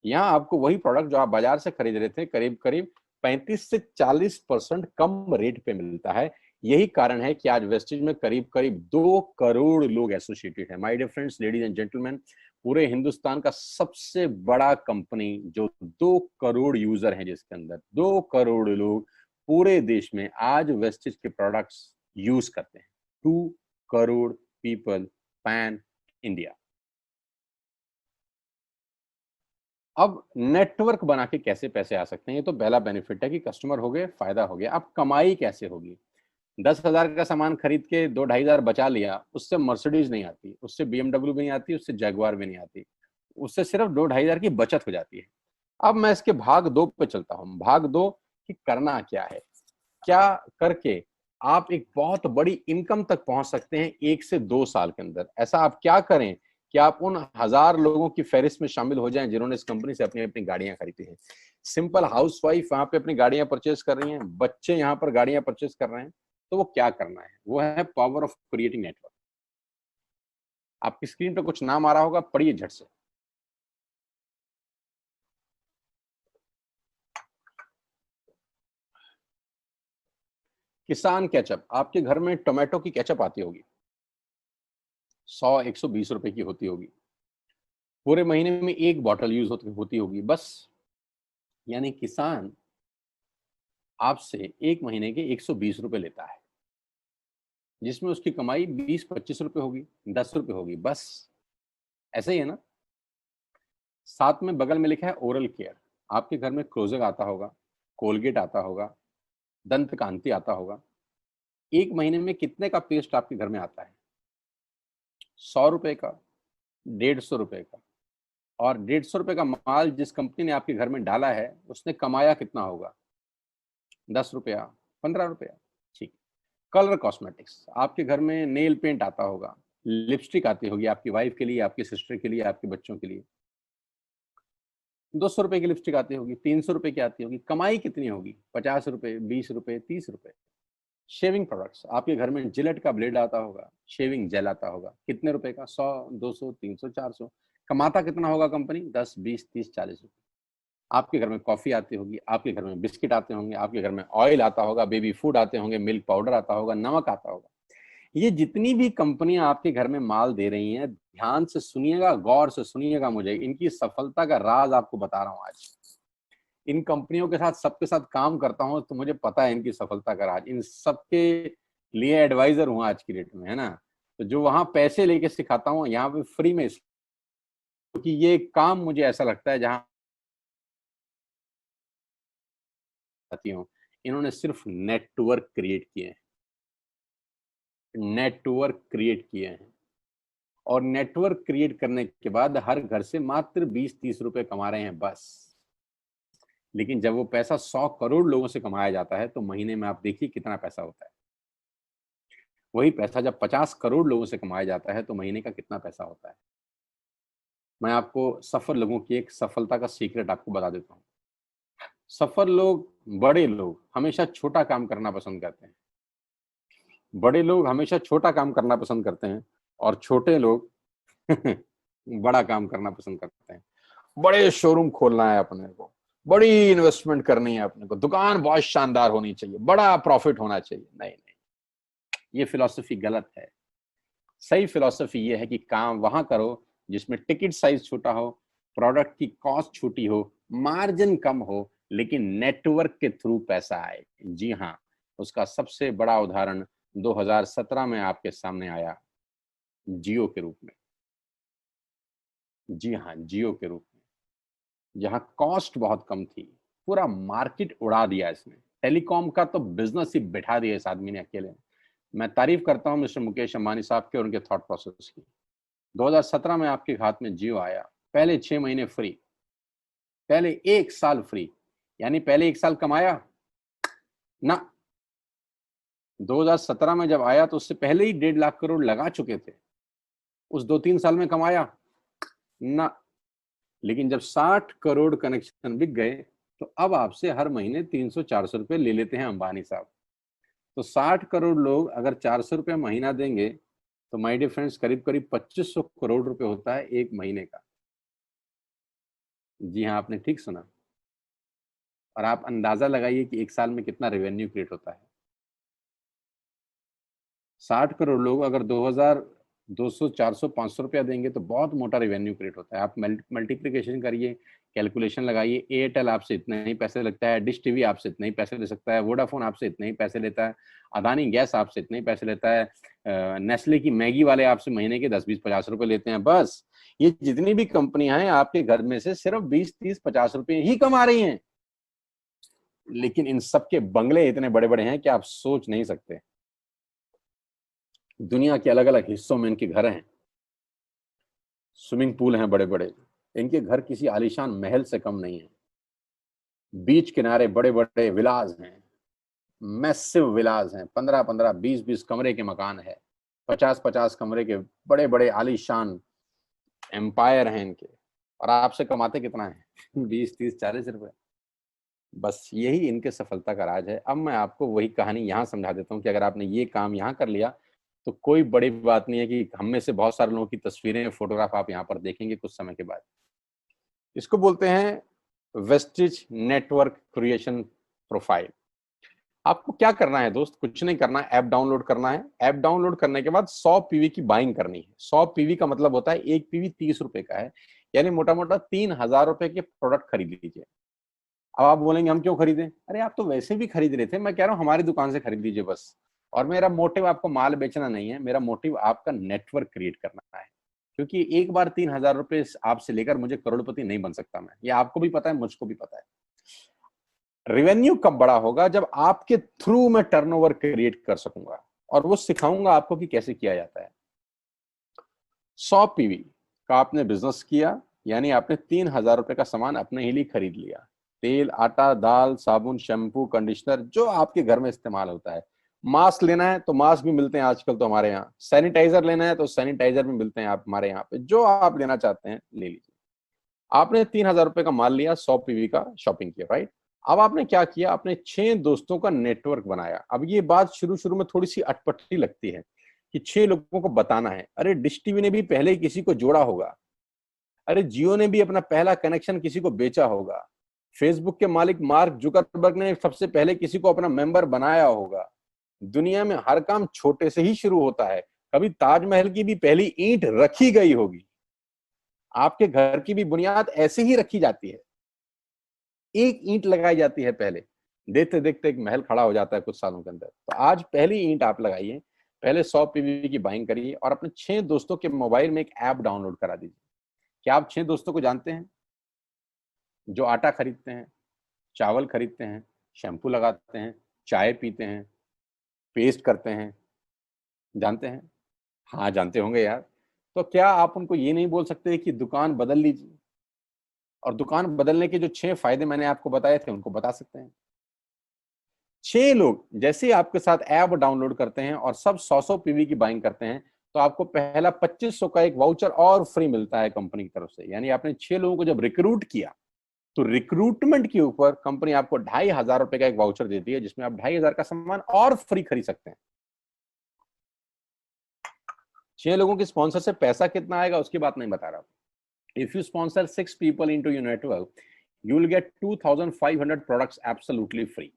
यहाँ आपको वही प्रोडक्ट जो आप बाजार से खरीद रहे थे करीब करीब 35 से 40% कम रेट पे मिलता है। यही कारण है कि आज वेस्टेज में करीब करीब 2 करोड़ लोग एसोसिएटेड है। My dear friends, ladies and gentleman, पूरे हिंदुस्तान का सबसे बड़ा कंपनी जो 2 करोड़ यूजर हैं, जिसके अंदर 2 करोड़ लोग पूरे देश में आज वेस्टेज के प्रोडक्ट्स यूज करते हैं। 2 करोड़ पीपल पैन इंडिया। अब नेटवर्क बना के कैसे पैसे आ सकते हैं, ये तो पहला बेनिफिट है कि कस्टमर हो गए, फायदा हो गया। अब कमाई कैसे होगी? 10,000 का सामान खरीद के 2-2,500 बचा लिया, उससे मर्सिडीज नहीं आती, उससे BMW भी नहीं आती, उससे जैगवार भी नहीं आती, उससे सिर्फ 2-2,500 की बचत हो जाती है। अब मैं इसके भाग 2 पे चलता हूँ। भाग 2 कि करना क्या है, क्या करके आप एक बहुत बड़ी इनकम तक पहुंच सकते हैं 1 से 2 साल के अंदर। ऐसा आप क्या करें कि आप उन 1000 लोगों की फहरिस्त में शामिल हो जाएं जिन्होंने इस कंपनी से अपनी अपनी गाड़ियां खरीदी हैं। सिंपल हाउसवाइफ वहां पे अपनी गाड़ियां परचेज कर रही हैं, बच्चे यहाँ पर गाड़ियां परचेज कर रहे हैं। तो वो क्या करना है? वो है पावर ऑफ क्रिएटिंग नेटवर्क। आपकी स्क्रीन पे कुछ नाम आ रहा होगा, पढ़िए झट से। किसान केचप। आपके घर में टोमेटो की केचप आती होगी, 100-120 रुपए की होती होगी। पूरे महीने में 1 बॉटल यूज होती होगी बस। यानी किसान आपसे 1 महीने के 120 रुपए लेता है, जिसमें उसकी कमाई 20-25 रुपए होगी, 10 रुपए होगी बस। ऐसा ही है ना? साथ में बगल में लिखा है ओरल केयर। आपके घर में क्लोजर आता होगा, कोलगेट आता होगा, दंत कांति आता होगा। 1 महीने में कितने का पेस्ट आपके घर में आता है? 100 रुपए का, 150 रुपए का। और 150 रुपए का माल जिस कंपनी ने आपके घर में डाला है, उसने कमाया कितना होगा? 10 रुपया, 15 रुपया। ठीक। Colour cosmetics. आपके घर में नेल पेंट आता होगा, लिपस्टिक आती होगी आपकी वाइफ के लिए, आपकी सिस्टर के लिए, आपके बच्चों के लिए। 200 रुपए की लिपस्टिक आती होगी, 300 रुपए की आती होगी। कमाई कितनी होगी? 50 रुपए, 20 रुपए, 30 रुपए। Shaving products. आपके घर में जिलेट का ब्लेड आता होगा, शेविंग जेल आता होगा, कितने रुपए का? 100, 200, 300, 400। कमाता कितना होगा कंपनी? 10, 20, 30, 40 रुपए। आपके घर में कॉफी आती होगी, आपके घर में बिस्किट आते होंगे, आपके घर में ऑयल आता होगा, बेबी फूड आते होंगे, मिल्क पाउडर आता होगा, नमक आता होगा। ये जितनी भी कंपनियां आपके घर में माल दे रही हैं, ध्यान से सुनिएगा, गौर से सुनिएगा, मुझे इनकी सफलता का राज आपको बता रहा हूं आज। इन कंपनियों के साथ सबके साथ काम करता हूं, तो मुझे पता है इनकी सफलता का राज। इन सबके लिए एडवाइजर हूं आज की डेट में, है ना? तो जो वहां पैसे लेके सिखाता हूँ, यहाँ पे फ्री में, क्योंकि ये काम मुझे ऐसा लगता है जहां आती हूँ, इन्होंने सिर्फ नेटवर्क क्रिएट किए हैं, नेटवर्क क्रिएट किए हैं। और नेटवर्क क्रिएट करने के बाद हर घर से मात्र 20-30 रुपए कमा रहे हैं बस। लेकिन जब वो पैसा 100 करोड़ लोगों से कमाया जाता है, तो महीने में आप देखिए कितना पैसा होता है। वही पैसा जब 50 करोड़ लोगों से कमाया जाता है, तो महीने का कितना पैसा होता है? मैं आपको सफल लोगों की एक सफलता का सीक्रेट आपको बता देता हूँ। सफल लोग, बड़े लोग हमेशा छोटा काम करना पसंद करते हैं। बड़े लोग हमेशा छोटा काम करना पसंद करते हैं, और छोटे लोग बड़ा काम करना पसंद करते हैं। बड़े शोरूम खोलना है अपने को, बड़ी इन्वेस्टमेंट करनी है अपने को, दुकान बहुत शानदार होनी चाहिए, बड़ा प्रॉफिट होना चाहिए। नहीं नहीं, ये फिलॉसफी गलत है। सही फिलॉसफी ये है कि काम वहां करो जिसमें टिकट साइज छोटा हो, प्रोडक्ट की कॉस्ट छोटी हो, मार्जिन कम हो, लेकिन नेटवर्क के थ्रू पैसा आए। जी हाँ, उसका सबसे बड़ा उदाहरण 2017 में आपके सामने आया, जियो के रूप में। जी हाँ, जियो के रूप में, जहां कॉस्ट बहुत कम थी, पूरा मार्केट उड़ा दिया इसने। टेलीकॉम का तो बिजनेस ही बिठा दिया इस आदमी ने अकेले। मैं तारीफ करता हूं मिस्टर मुकेश अंबानी साहब के और उनके थॉट प्रोसेस की। 2017 में आपके हाथ में जियो आया, पहले 6 महीने फ्री, पहले 1 साल फ्री, यानी पहले 1 साल कमाया ना। 2017 में जब आया तो उससे पहले ही 1.5 लाख करोड़ लगा चुके थे, उस 2-3 साल में कमाया ना। लेकिन जब 60 करोड़ कनेक्शन बिक गए तो अब आपसे हर महीने 300-400 रुपए ले लेते हैं अंबानी साहब। तो 60 करोड़ लोग अगर 400 रुपए महीना देंगे तो माय डियर फ्रेंड्स करीब करीब 2500 करोड़ रुपए होता है एक महीने का। जी हाँ, आपने ठीक सुना। और आप अंदाजा लगाइए कि एक साल में कितना रेवेन्यू क्रिएट होता है। 60 करोड़ लोग अगर 2000 200 400 500 रुपया देंगे तो बहुत मोटा रेवेन्यू क्रिएट होता है। आप मल्टीप्लिकेशन करिए, कैलकुलेशन लगाइए। एयरटेल आपसे इतने ही पैसे लगता है, डिश टीवी आपसे इतने ही पैसे ले सकता है, वोडाफोन आपसे इतने ही पैसे लेता है, अदानी गैस आपसे इतने ही पैसे लेता है, नेस्ले की मैगी वाले आपसे महीने के 10-20-50 रुपए लेते हैं। बस ये जितनी भी कंपनियां हैं आपके घर में से सिर्फ 20-30-50 रुपए ही कमा रही हैं। लेकिन इन सबके बंगले इतने बड़े बड़े हैं कि आप सोच नहीं सकते। दुनिया के अलग अलग हिस्सों में इनके घर हैं, स्विमिंग पूल हैं बड़े बड़े। इनके घर किसी आलीशान महल से कम नहीं है। बीच किनारे बड़े बड़े विलाज हैं, मैसिव विलाज हैं, 15-15 20-20 कमरे के मकान है, 50-50 कमरे के बड़े बड़े आलीशान एम्पायर हैं इनके। और आपसे कमाते कितना है 20-30-40 रुपए। बस यही इनके सफलता का राज है। अब मैं आपको वही कहानी यहाँ समझा देता हूँ कि अगर आपने ये काम यहाँ कर लिया तो कोई बड़ी बात नहीं है कि हम में से बहुत सारे लोगों की तस्वीरें, फोटोग्राफ आप यहाँ पर देखेंगे कुछ समय के बाद। इसको बोलते हैं वेस्टिज नेटवर्क क्रिएशन प्रोफाइल। आपको क्या करना है दोस्त? कुछ नहीं करना है, ऐप डाउनलोड करना है। ऐप डाउनलोड करने के बाद 100 पीवी की बाइंग करनी है। 100 पीवी का मतलब होता है एक पीवी 30 रुपए का है, यानी मोटा मोटा 3000 रुपए के प्रोडक्ट खरीद लीजिए। अब आप बोलेंगे हम क्यों खरीदें? अरे आप तो वैसे भी खरीद रहे थे, मैं कह रहा हूँ हमारी दुकान से खरीद लीजिए बस। और मेरा मोटिव आपको माल बेचना नहीं है, मेरा मोटिव आपका नेटवर्क क्रिएट करना है। क्योंकि एक बार 3000 रुपए आपसे लेकर मुझे करोड़पति नहीं बन सकता मैं, ये आपको भी पता है, मुझको भी पता है। रेवेन्यू कब बड़ा होगा? जब आपके थ्रू मैं टर्नओवर क्रिएट कर सकूंगा, और वो सिखाऊंगा आपको कि कैसे किया जाता है। 100 पीवी का आपने बिजनेस किया, यानी आपने 3000 रुपए का सामान अपने ही लिए खरीद लिया। तेल, आटा, दाल, साबुन, शैम्पू, कंडीशनर, जो आपके घर में इस्तेमाल होता है। मास्क लेना है तो मास्क भी मिलते हैं आजकल तो हमारे यहाँ। सैनिटाइजर लेना है तो सैनिटाइजर भी मिलते हैं आप हमारे यहाँ पे। जो आप लेना चाहते हैं ले लीजिए। आपने 3000 रुपए का माल लिया, 100 पीवी का शॉपिंग किया, राइट? अब आपने क्या किया? आपने 6 दोस्तों का नेटवर्क बनाया। अब ये बात शुरू शुरू में थोड़ी सी अटपटी लगती है कि 6 लोगों को बताना है। अरे डिश टीवी ने भी पहले किसी को जोड़ा होगा, अरे जियो ने भी अपना पहला कनेक्शन किसी को बेचा होगा, फेसबुक के मालिक मार्क जुकरबर्ग ने सबसे पहले किसी को अपना मेंबर बनाया होगा। दुनिया में हर काम छोटे से ही शुरू होता है। कभी ताजमहल की भी पहली ईंट रखी गई होगी, आपके घर की भी बुनियाद ऐसे ही रखी जाती है। एक ईंट लगाई जाती है पहले, देखते देखते एक महल खड़ा हो जाता है कुछ सालों के अंदर। तो आज पहली ईंट आप लगाइए, पहले 100 पीवी की बाइंग करिए और अपने 6 दोस्तों के मोबाइल में एक ऐप डाउनलोड करा दीजिए। क्या आप 6 दोस्तों को जानते हैं जो आटा खरीदते हैं, चावल खरीदते हैं, शैम्पू लगाते हैं, चाय पीते हैं, पेस्ट करते हैं? जानते हैं? हाँ जानते होंगे यार। तो क्या आप उनको ये नहीं बोल सकते कि दुकान बदल लीजिए? और दुकान बदलने के जो 6 फायदे मैंने आपको बताए थे उनको बता सकते हैं। 6 लोग जैसे ही आपके साथ ऐप डाउनलोड करते हैं और सब 100-100 पीवी की बाइंग करते हैं तो आपको पहला 2500 का एक वाउचर और फ्री मिलता है कंपनी की तरफ से। यानी आपने 6 लोगों को जब रिक्रूट किया तो रिक्रूटमेंट के ऊपर कंपनी आपको 2500 रुपए का एक वाउचर देती है, जिसमें आप 2500 का सामान और फ्री खरीद सकते हैं। 6 लोगों की स्पॉन्सर से पैसा कितना आएगा उसकी बात नहीं बता रहा। If you sponsor 6 people into your network, you will get 2,500 products absolutely free.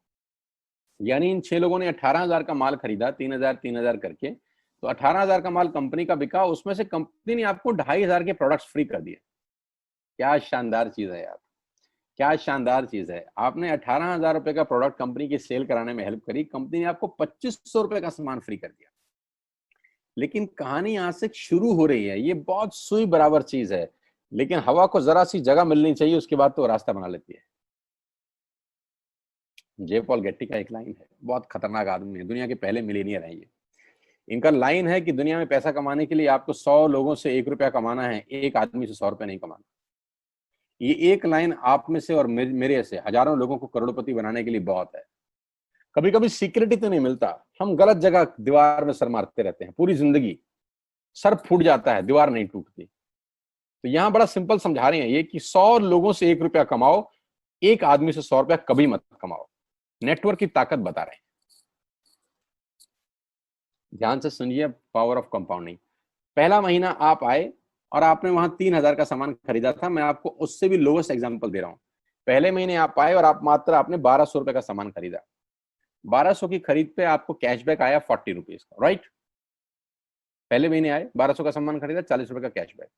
यानी इन 6 लोगों ने 18,000 का माल खरीदा, 3,000 करके, तो 18,000 का माल कंपनी का बिका, उसमें से कंपनी ने आपको 2,500 के प्रोडक्ट्स फ्री कर दिए। क्या शानदार चीज है यार, क्या शानदार चीज है। आपने 18,000 रुपए का प्रोडक्ट कंपनी की सेल कराने में हेल्प करी, कंपनी ने आपको 2,500 रुपए का सामान फ्री कर दिया। लेकिन कहानी यहां से शुरू हो रही है। ये बहुत सुई बराबर चीज है, लेकिन हवा को जरा सी जगह मिलनी चाहिए, उसके बाद तो रास्ता बना लेती है। जे पॉल गेट्टी का एक लाइन है, बहुत खतरनाक आदमी है, दुनिया के पहले मिलीनियर है ये। इनका लाइन है कि दुनिया में पैसा कमाने के लिए आपको 100 लोगों से 1 रुपया कमाना है, एक आदमी से 100 रुपया नहीं कमाना। ये एक लाइन आप में से और मेरे से हजारों लोगों को करोड़पति बनाने के लिए बहुत है। कभी कभी सिक्योरिटी तो नहीं मिलता, हम गलत जगह दीवार में सर मारते रहते हैं, पूरी जिंदगी सर फूट जाता है, दीवार नहीं टूटती। तो यहां बड़ा सिंपल समझा रहे हैं ये कि 100 लोगों से 1 रुपया कमाओ, एक आदमी से 100 रुपया कभी मत कमाओ। नेटवर्क की ताकत बता रहे हैं। ध्यान से सुनिए, पावर ऑफ कंपाउंडिंग। पहला महीना आप आए और आपने वहां 3,000 का सामान खरीदा था। मैं आपको उससे भी लोवेस्ट एग्जांपल दे रहा हूं। पहले महीने आप आए और आपने 1200 रुपए का सामान खरीदा। 1200 की खरीद पे आपको कैशबैक आया 40 रुपीज का, राइट। पहले महीने आए, 1200 का सामान खरीदा, 40 रुपए का कैशबैक।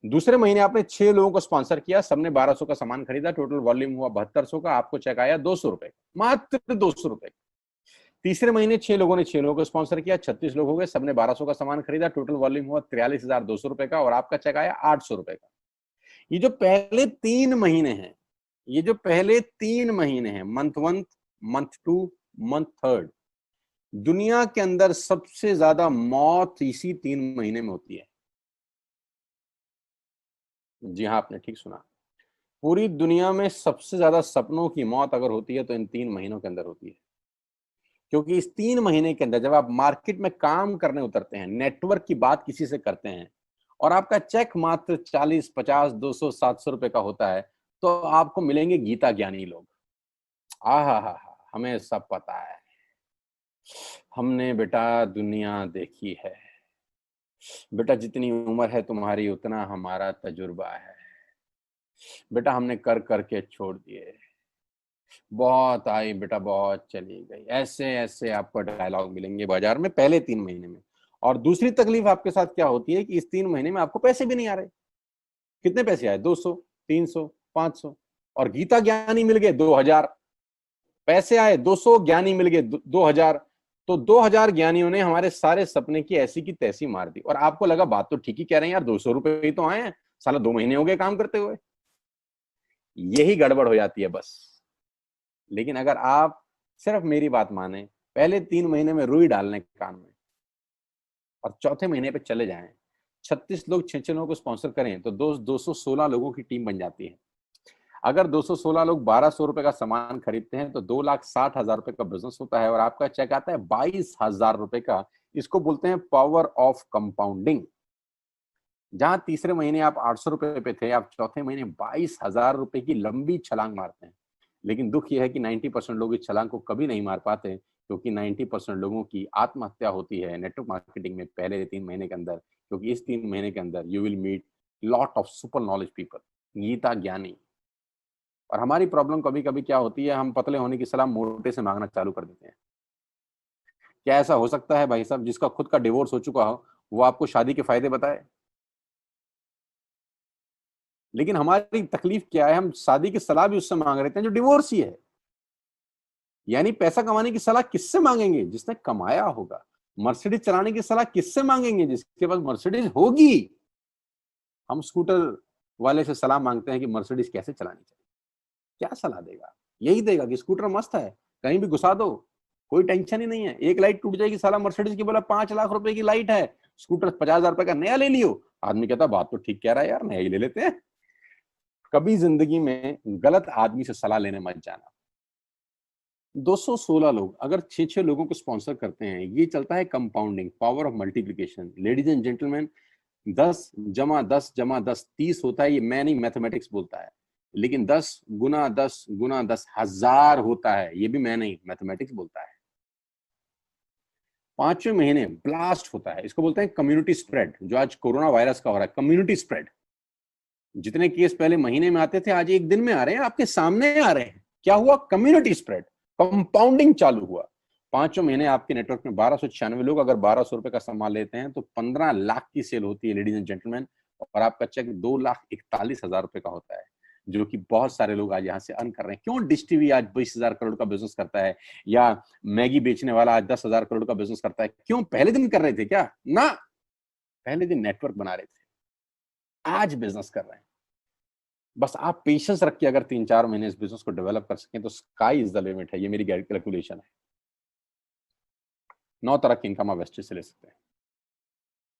दूसरे महीने आपने 6 लोगों को स्पॉन्सर किया, सबने 1200 का सामान खरीदा, टोटल वॉल्यूम हुआ 7200 का, आपको चेक आया 200 रुपए, मात्र 200 रुपए। तीसरे महीने 6 लोगों ने 6 लोगों को स्पॉन्सर किया, 36 लोग हो गए, सबने 1200 का सामान खरीदा, टोटल वॉल्यूम हुआ 43,200 रुपए का, और आपका चेक आया 800 रुपए का। ये जो पहले 3 महीने हैं, ये जो पहले 3 महीने हैं, मंथ 1, मंथ 2, मंथ 3, दुनिया के अंदर सबसे ज्यादा मौत इसी 3 महीने में होती है। जी हाँ, आपने ठीक सुना। पूरी दुनिया में सबसे ज्यादा सपनों की मौत अगर होती है तो इन 3 महीनों के अंदर होती है। क्योंकि इस 3 महीने के अंदर जब आप मार्केट में काम करने उतरते हैं, नेटवर्क की बात किसी से करते हैं, और आपका चेक मात्र 40, 50, 200, 700 रुपए का होता है, तो आपको मिलेंगे गीता ज्ञानी लोग। हा, हमें सब पता है, हमने बेटा दुनिया देखी है, बेटा जितनी उम्र है तुम्हारी उतना हमारा तजुर्बा है, बेटा हमने कर करके छोड़ दिए, बहुत आई बेटा बहुत चली गई। ऐसे ऐसे आपको डायलॉग मिलेंगे बाजार में पहले 3 महीने में। और दूसरी तकलीफ आपके साथ क्या होती है कि इस 3 महीने में आपको पैसे भी नहीं आ रहे। कितने पैसे आए? 200, 300, 500, और गीता ज्ञानी मिल गए 2,000। पैसे आए 200, ज्ञानी मिल गए 2,000। तो 2,000 ज्ञानियों ने हमारे सारे सपने की ऐसी की तैसी मार दी। और आपको लगा बात तो ठीक ही कह रहे हैं यार, 200 रुपए ही तो आए हैं, साला 2 महीने हो गए काम करते हुए। यही गड़बड़ हो जाती है बस। लेकिन अगर आप सिर्फ मेरी बात माने, पहले 3 महीने में रुई डालने कान में, और चौथे महीने पे चले जाएं, 36 लोग 6 लोगों को स्पॉन्सर करें तो 216 लोगों की टीम बन जाती है। अगर 216 लोग 1,200 रुपए का सामान खरीदते हैं तो 2,60,000 रुपए का बिजनेस होता है, और आपका चेक आता है 22,000 रुपए का। इसको बोलते हैं पावर ऑफ कंपाउंडिंग। जहां तीसरे महीने आप 800 रुपए पे थे, आप चौथे महीने 22,000 रुपए की लंबी छलांग मारते हैं। लेकिन दुख यह है कि 90% लोग इस छलांग को कभी नहीं मार पाते, क्योंकि 90% लोगों की आत्महत्या होती है नेटवर्क मार्केटिंग में पहले 3 महीने के अंदर। क्योंकि इस 3 महीने के अंदर you will meet lot of super knowledge people, Gita ज्ञानी। और हमारी प्रॉब्लम कभी कभी क्या होती है, हम पतले होने की सलाह मोटे से मांगना चालू कर देते हैं। क्या ऐसा हो सकता है भाई साहब, जिसका खुद का डिवोर्स हो चुका हो वो आपको शादी के फायदे बताए? लेकिन हमारी तकलीफ क्या है, हम शादी की सलाह भी उससे मांग रहे हैं जो डिवोर्स ही है। यानी पैसा कमाने की सलाह किससे मांगेंगे? जिसने कमाया होगा। मर्सिडीज चलाने की सलाह किससे मांगेंगे? जिसके पास मर्सिडीज होगी। हम स्कूटर वाले से सलाह मांगते हैं कि मर्सिडीज कैसे चलानी चाहिए। क्या सलाह देगा? यही देगा कि स्कूटर मस्त है, कहीं भी घुसा दो, कोई टेंशन ही नहीं है। एक लाइट टूट जाएगी, साला मर्सिडीज की बोला 5 लाख रुपए की लाइट है, स्कूटर 50,000 रुपए का नया ले लियो। आदमी कहता बात तो ठीक कह रहा है यार, नया ही ले लेते हैं। कभी जिंदगी में गलत आदमी से सलाह लेने मत जाना। 216 लोग अगर 6 लोगों को स्पॉन्सर करते हैं, ये चलता है compounding, power of multiplication. Ladies and gentleman, 10 + 10 = 10 30 होता है। ये मैं नहीं, मैथमेटिक्स बोलता है। लेकिन 10 × 10 × 10 1000 होता है। ये भी मैं नहीं, मैथमेटिक्स बोलता है। 5वें महीने ब्लास्ट होता है। इसको बोलते हैं कम्युनिटी स्प्रेड। जो आज कोरोना वायरस का हो रहा है, कम्युनिटी स्प्रेड। जितने केस पहले महीने में आते थे, आज एक दिन में आ रहे हैं, आपके सामने आ रहे हैं। क्या हुआ? कम्युनिटी स्प्रेड, कंपाउंडिंग चालू हुआ। 5वें महीने आपके नेटवर्क में 1,296 लोग अगर 1,200 रुपए का सामान लेते हैं तो 15 लाख की सेल होती है, लेडीज एंड जेंटलमैन। और आपका चेक 2,41,000 रुपए का होता है, जो कि बहुत सारे लोग आज यहाँ से अर्न कर रहे हैं। क्यों डिश टीवी आज 20,000 करोड़ का बिजनेस करता है, या मैगी बेचने वाला आज 10,000 करोड़ का बिजनेस करता है? क्यों? पहले दिन कर रहे थे क्या? ना, पहले दिन नेटवर्क बना रहे थे, आज बिजनेस कर रहे हैं। बस आप पेशेंस रख के अगर 3-4 महीने इस बिजनेस को डेवलप कर सकें तो स्काई इज द लिमिट है। ये मेरी कैलकुलेशन है। 9 तरह की इनकम आप वेस्टेज से ले सकते हैं।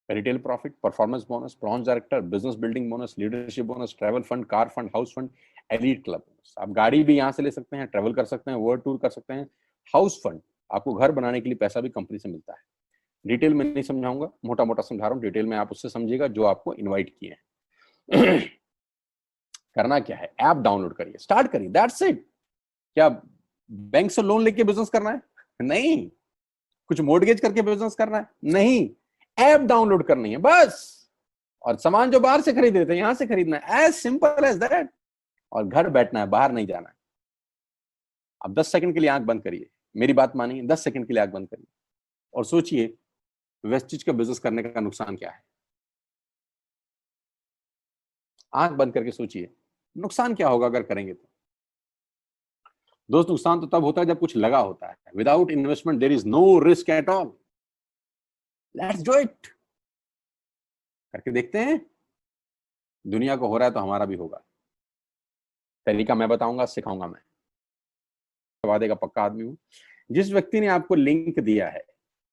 Retail profit, performance bonus, bronze director, business building bonus, leadership bonus, travel fund, car fund, house fund, elite club bonus. आप गाड़ी भी यहाँ से ले सकते हैं, ट्रैवल कर सकते हैं, वर्ल्ड टूर कर सकते हैं। हाउस फंड, आपको घर बनाने के लिए पैसा भी कंपनी से मिलता है। डिटेल में नहीं समझाऊंगा, मोटा मोटा समझा रहा हूँ, डिटेल में आप उससे समझिएगा जो आपको इन्वाइट किए हैं। करना क्या है, ऐप डाउनलोड करिए, स्टार्ट करिए, दैट्स इट। क्या बैंक से लोन लेके बिजनेस करना है? नहीं। कुछ मोर्टगेज करके बिजनेस करना है? नहीं। ऐप डाउनलोड करनी है बस, और सामान जो बाहर से खरीद रहे थे यहां से खरीदना है, एज सिंपल एज दैट। और घर बैठना है, बाहर नहीं जाना है। अब 10 सेकंड के लिए आंख बंद करिए, मेरी बात मानिए, 10 सेकंड के लिए आंख बंद करिए और सोचिए वेस्टेज का बिजनेस करने का नुकसान क्या है। आंख बंद करके सोचिए नुकसान क्या होगा अगर करेंगे तो। दोस्त, नुकसान तो तब होता है जब कुछ लगा होता है। Without investment there is no risk at all. Let's do it. करके देखते हैं, दुनिया को हो रहा है तो हमारा भी होगा। तरीका मैं बताऊंगा, सिखाऊंगा मैं, वादे का पक्का आदमी हूं। जिस व्यक्ति ने आपको लिंक दिया है,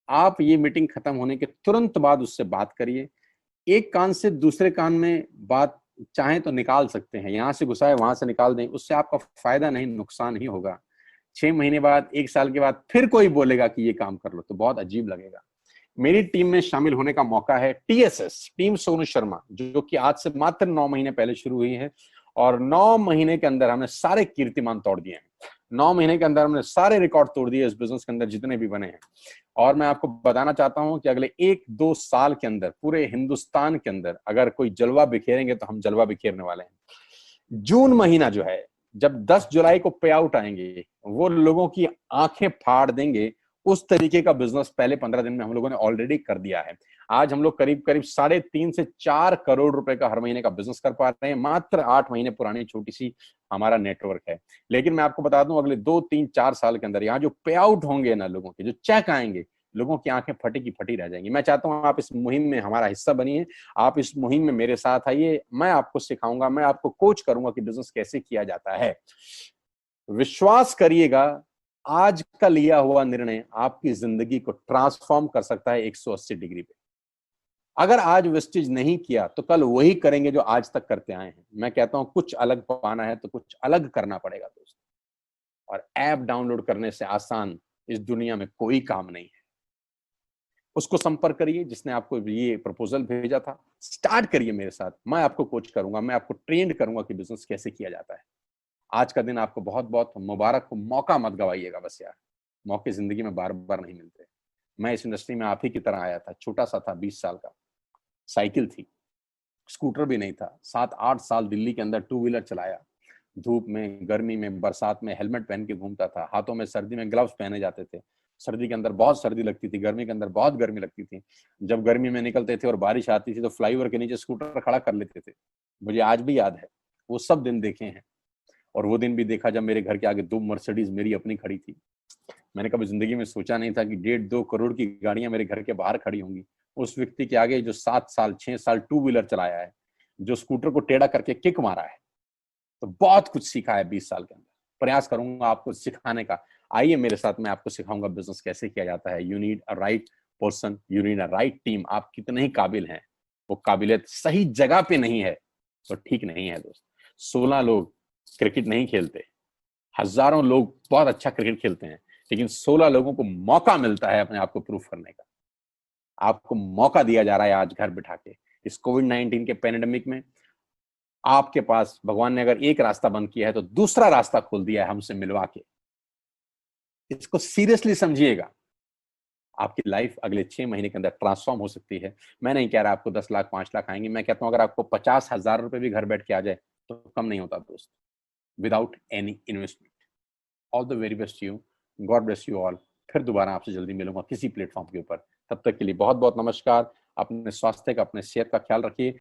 आप ये मीटिंग खत्म होने के तुरंत बाद उससे बात करिए। एक कान से दूसरे कान में बात चाहें तो निकाल सकते हैं, यहां से घुसाए वहां से निकाल दें, उससे आपका फायदा नहीं नुकसान ही होगा। 6 महीने बाद, 1 साल के बाद फिर कोई बोलेगा कि ये काम कर लो तो बहुत अजीब लगेगा। मेरी टीम में शामिल होने का मौका है टीएसएस, टीम सोनू शर्मा, जो कि आज से मात्र 9 महीने पहले शुरू हुई है, और 9 महीने के अंदर हमने सारे कीर्तिमान तोड़ दिए हैं। 9 महीने के अंदर हमने सारे रिकॉर्ड तोड़ दिए इस बिजनेस के अंदर जितने भी बने हैं। और मैं आपको बताना चाहता हूं कि अगले 1-2 साल के अंदर पूरे हिंदुस्तान के अंदर अगर कोई जलवा बिखेरेंगे तो हम जलवा बिखेरने वाले हैं। जून महीना जो है, जब 10 जुलाई को पे आउट आएंगे, वो लोगों की आंखें फाड़ देंगे। उस तरीके का बिजनेस पहले 15 दिन में हम लोगों ने ऑलरेडी कर दिया है। आज हम लोग करीब करीब 3.5 से 4 करोड़ रुपए का हर महीने का बिजनेस कर पा रहे हैं। मात्र 8 महीने पुरानी छोटी सी हमारा नेटवर्क है। लेकिन मैं आपको बता दूं, अगले 2-3-4 साल के अंदर यहाँ जो पे आउट होंगे ना, लोगों के जो चेक आएंगे, लोगों की आंखें फटी की फटी रह जाएंगी। मैं चाहता हूं आप इस मुहिम में हमारा हिस्सा बनिए, आप इस मुहिम में मेरे साथ आइए। मैं आपको सिखाऊंगा, मैं आपको कोच करूंगा कि बिजनेस कैसे किया जाता है। विश्वास करिएगा, आज का लिया हुआ निर्णय आपकी जिंदगी को ट्रांसफॉर्म कर सकता है 180 डिग्री पे। अगर आज वेस्टेज नहीं किया तो कल वही करेंगे जो आज तक करते आए हैं। मैं कहता हूं कुछ अलग पाना है तो कुछ अलग करना पड़ेगा दोस्त। और ऐप डाउनलोड करने से आसान इस दुनिया में कोई काम नहीं है। उसको संपर्क करिए जिसने आपको ये प्रपोजल भेजा था, स्टार्ट करिए मेरे साथ। मैं आपको कोच करूंगा, मैं आपको ट्रेंड करूंगा कि बिजनेस कैसे किया जाता है। आज का दिन आपको बहुत बहुत मुबारक हो। मौका मत गवाइएगा बस यार, मौके जिंदगी में बार बार नहीं मिलते। मैं इस इंडस्ट्री में आप ही की तरह आया था, छोटा सा था, 20 साल का, साइकिल थी, स्कूटर भी नहीं था। 7-8 साल दिल्ली के अंदर 2 व्हीलर चलाया, धूप में, गर्मी में, बरसात में हेलमेट पहन के घूमता था। हाथों में सर्दी में ग्लव्स पहने जाते थे। सर्दी के अंदर बहुत सर्दी लगती थी, गर्मी के अंदर बहुत गर्मी लगती थी। जब गर्मी में निकलते थे और बारिश आती थी तो फ्लाईओवर के नीचे स्कूटर खड़ा कर लेते थे। मुझे आज भी याद है, वो सब दिन देखे हैं। और वो दिन भी देखा जब मेरे घर के आगे 2 मर्सिडीज मेरी अपनी खड़ी थी। मैंने कभी जिंदगी में सोचा नहीं था कि 1.5-2 करोड़ की गाड़ियां मेरे घर के बाहर खड़ी होंगी। उस व्यक्ति के आगे जो 7 साल 6 साल 2 व्हीलर चलाया है, जो स्कूटर को टेढ़ा करके किक मारा है, तो बहुत कुछ सीखा है 20 साल के अंदर। प्रयास करूंगा आपको सिखाने का। आइए मेरे साथ, मैं आपको सिखाऊंगा बिजनेस कैसे किया जाता है। You need a right person, you need a right team. आप कितने ही काबिल हैं, वो काबिलियत सही जगह पे नहीं है तो ठीक नहीं है दोस्त। 16 लोग क्रिकेट नहीं खेलते, हजारों लोग बहुत अच्छा क्रिकेट खेलते हैं, लेकिन 16 लोगों को मौका मिलता है अपने आप को प्रूफ करने का। आपको मौका दिया जा रहा है आज घर बिठा के। इस कोविड-19 के पैंडेमिक में आपके पास भगवान ने अगर एक रास्ता बंद किया है तो दूसरा रास्ता खोल दिया है हमसे मिलवा के। इसको सीरियसली समझिएगा। आपकी लाइफ अगले 6 महीने के अंदर ट्रांसफॉर्म हो सकती है। मैं नहीं कह रहा आपको 10 लाख 5 लाख आएंगे, मैं कहता हूं अगर आपको 50,000 रुपए भी घर बैठ के आ जाए तो कम नहीं होता दोस्त, without any investment. All the very best you, God bless you all. फिर दोबारा आपसे जल्दी मिलूंगा किसी प्लेटफॉर्म के ऊपर। तब तक के लिए बहुत बहुत नमस्कार। अपने स्वास्थ्य का, अपने सेहत का ख्याल रखिए।